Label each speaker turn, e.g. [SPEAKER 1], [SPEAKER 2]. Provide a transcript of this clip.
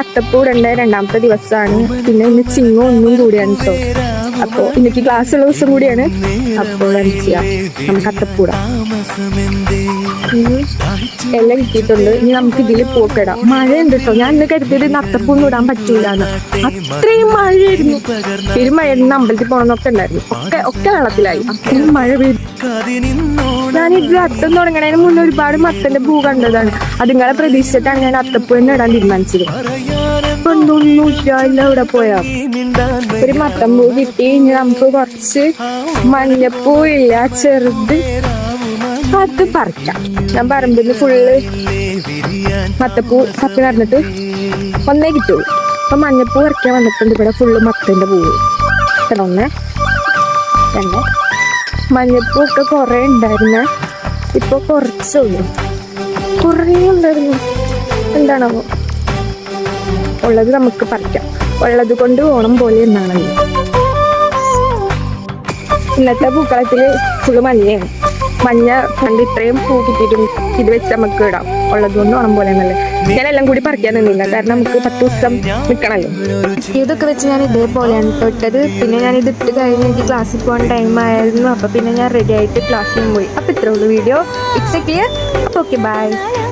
[SPEAKER 1] അത്തപ്പൂ ഇടേണ്ട രണ്ടാമത്തെ ദിവസമാണ്. പിന്നെ ഇന്ന് ചിങ്ങം ഒന്നും കൂടിയാണ് കേട്ടോ. അപ്പോൾ ഇന്നേക്ക് ക്ലാസ് ഉള്ള ദിവസം കൂടിയാണ്. അപ്പോൾ നമുക്ക് അത്തപ്പൂടാം. എല്ലാം കിട്ടിയിട്ടുണ്ട്. ഇനി നമുക്ക് ഇതിൽ പൂക്കിടാം. മഴയുണ്ട് കേട്ടോ. ഞാൻ ഇന്ന് കരുതിയത് ഇന്ന് അത്തപ്പൂന്ന് ഇടാൻ പറ്റൂലെന്ന്. അത്രയും മഴയായിരുന്നു. പെരുമഴയായിരുന്നു. അമ്പലത്തിൽ പോകണമെന്നൊക്കെ ഉണ്ടായിരുന്നു. ഒക്കെ വെള്ളത്തിലായി. അത്രയും മഴ പെയ്തു. ഞാൻ ഇത് അത്തം തുടങ്ങണതിന് മുന്നേ ഒരുപാട് മത്തന്റെ പൂ കണ്ടതാണ്. അതുങ്ങളെ പ്രതീക്ഷിച്ചിട്ടാണ് ഞാൻ അത്തപ്പൂ തന്നെ ഇടാൻ തീരുമാനിച്ചത്. ഒന്നുമില്ല. ഇവിടെ പോയാ ഒരു മത്തം പൂ കിട്ടി. ഇനി നമുക്ക് കുറച്ച് മഞ്ഞപ്പൂ ഇല്ല ചെറുത്, അത് പറിക്കാം. ഞാൻ പറമ്പിന്ന് ഫുള്ള് മത്തപ്പൂ പത്ത് നടന്നിട്ട് ഒന്നേ കിട്ടുള്ളൂ. അപ്പൊ മഞ്ഞപ്പൂ പറിക്കാൻ വന്നിട്ടുണ്ട്. ഇവിടെ ഫുള്ള് മത്തന്റെ പൂവ്. ഒന്ന് രണ്ട് മഞ്ഞപ്പൂ ഒക്കെ കുറെ ഉണ്ടായിരുന്ന, ഇപ്പൊ കുറച്ചുള്ളൂ. കുറേ ഉണ്ടായിരുന്നു. എന്താണോ ഉള്ളത് നമുക്ക് പറിക്കാം. ഉള്ളത് കൊണ്ട് ഓണം പോലെ എന്നാണല്ലോ. ഇന്നത്തെ പൂക്കളത്തില് ഫുള്ള് മഞ്ഞയാണ്. മഞ്ഞ കണ്ട് ഇത്രയും പൂ കിട്ടിയിട്ടും ഇത് വെച്ച് നമുക്ക് ഇടാം. ഉള്ളത് കൊണ്ട് ഓണം പോലെ എന്നല്ലേ. ഞാൻ എല്ലാം കൂടി പറിക്കാൻ നിന്നില്ല, കാരണം നമുക്ക് 10 ദിവസം നിൽക്കണല്ലോ. ഇതൊക്കെ വെച്ച് ഞാൻ ഇതേപോലെയാണ് ഇട്ടത്. പിന്നെ ഞാൻ ഇത് ഇട്ട് കഴിഞ്ഞ് എനിക്ക് ക്ലാസ്സിൽ പോകാൻ ടൈം ആയിരുന്നു. അപ്പൊ പിന്നെ ഞാൻ റെഡി ആയിട്ട് ക്ലാസ്സിൽ പോയി. അപ്പൊ ഇത്രേ ഉള്ളൂ വീഡിയോ. It's clear. അപ്പൊ ഓക്കെ, ബൈ.